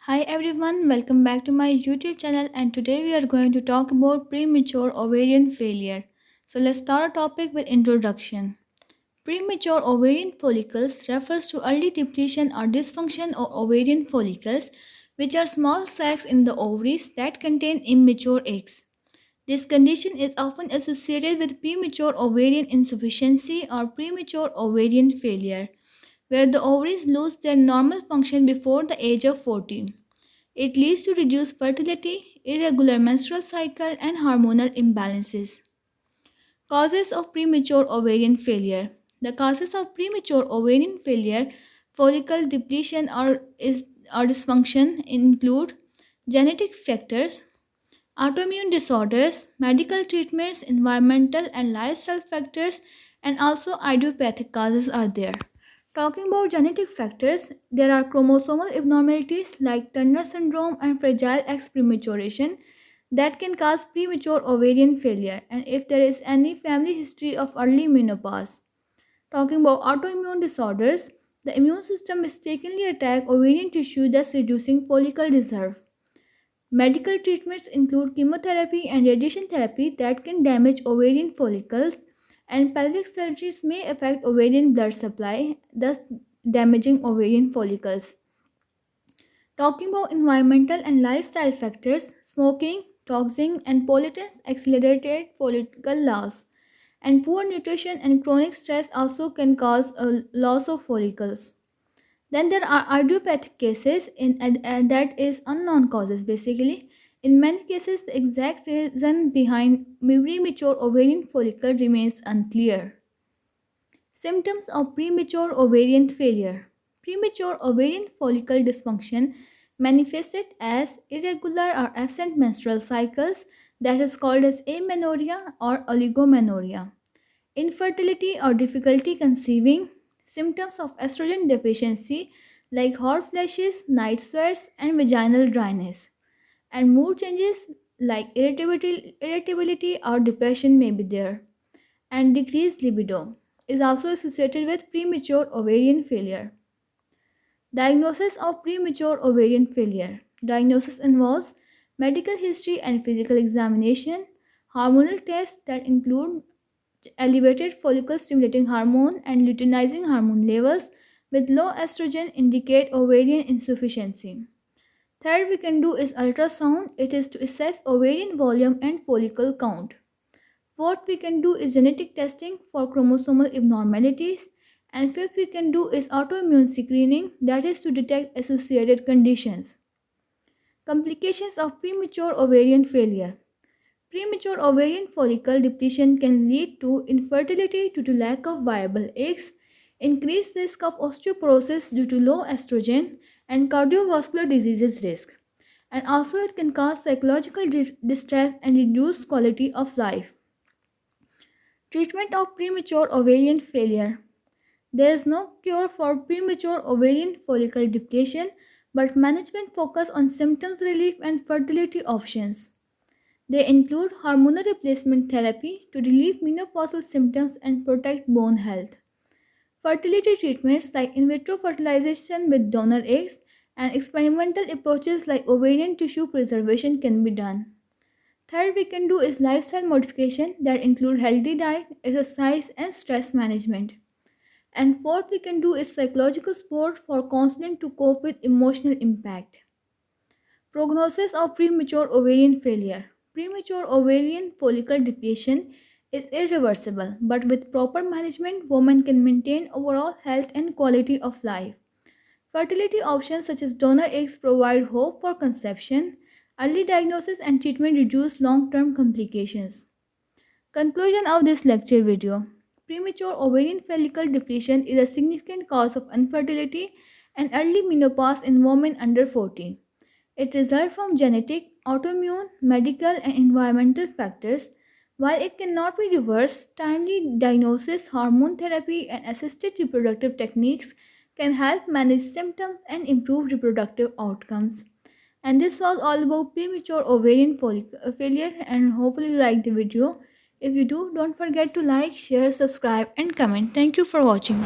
Hi everyone, welcome back to my YouTube channel and today we are going to talk about premature ovarian failure. So let's start our topic with introduction. Premature ovarian follicles refers to early depletion or dysfunction of ovarian follicles, which are small sacs in the ovaries that contain immature eggs. This condition is often associated with premature ovarian insufficiency or premature ovarian failure, where the ovaries lose their normal function before the age of 14. It leads to reduced fertility, irregular menstrual cycle, and hormonal imbalances. Causes of premature ovarian failure. The causes of premature ovarian failure, follicle depletion or dysfunction include genetic factors, autoimmune disorders, medical treatments, environmental and lifestyle factors, and also idiopathic causes are there. Talking about genetic factors, there are chromosomal abnormalities like Turner syndrome and fragile X prematuration that can cause premature ovarian failure, and if there is any family history of early menopause. Talking about autoimmune disorders, the immune system mistakenly attacks ovarian tissue, thus reducing follicle reserve. Medical treatments include chemotherapy and radiation therapy that can damage ovarian follicles, and pelvic surgeries may affect ovarian blood supply, thus damaging ovarian follicles. Talking about environmental and lifestyle factors, smoking, toxin, and pollutants accelerated follicle loss, and poor nutrition and chronic stress also can cause a loss of follicles. Then there are idiopathic cases and that is unknown causes basically. In many cases, the exact reason behind premature ovarian follicle remains unclear. Symptoms of premature ovarian failure. Premature ovarian follicle dysfunction manifested as irregular or absent menstrual cycles, that is called as amenorrhea or oligomenorrhea. Infertility or difficulty conceiving. Symptoms of estrogen deficiency like hot flashes, night sweats, and vaginal dryness. And mood changes like irritability or depression may be there. And decreased libido is also associated with premature ovarian failure. Diagnosis of premature ovarian failure. Diagnosis involves medical history and physical examination, hormonal tests that include elevated follicle stimulating hormone and luteinizing hormone levels with low estrogen indicate ovarian insufficiency. Third we can do is ultrasound. It is to assess ovarian volume and follicle count. Fourth we can do is genetic testing for chromosomal abnormalities. And fifth we can do is autoimmune screening, that is to detect associated conditions. Complications of premature ovarian failure. Premature ovarian follicle depletion can lead to infertility due to lack of viable eggs, increased risk of osteoporosis due to low estrogen, and cardiovascular diseases risk. And also it can cause psychological distress and reduce quality of life. Treatment of premature ovarian failure. There is no cure for premature ovarian follicle depletion, but management focus on symptoms relief and fertility options. They include hormonal replacement therapy to relieve menopausal symptoms and protect bone health. Fertility treatments like in vitro fertilization with donor eggs and experimental approaches like ovarian tissue preservation can be done. Third we can do is lifestyle modification that include healthy diet, exercise and stress management. And fourth we can do is psychological support for counseling to cope with emotional impact. Prognosis of premature ovarian failure. Premature ovarian follicle depletion is irreversible, but with proper management, women can maintain overall health and quality of life. Fertility options such as donor eggs provide hope for conception. Early diagnosis and treatment reduce long term complications. Conclusion of this lecture video. Premature ovarian follicle depletion is a significant cause of infertility and early menopause in women under 40. It results from genetic, autoimmune, medical, and environmental factors. While it cannot be reversed, timely diagnosis, hormone therapy, and assisted reproductive techniques can help manage symptoms and improve reproductive outcomes. And this was all about premature ovarian failure, and hopefully you liked the video. If you do, don't forget to like, share, subscribe, and comment. Thank you for watching.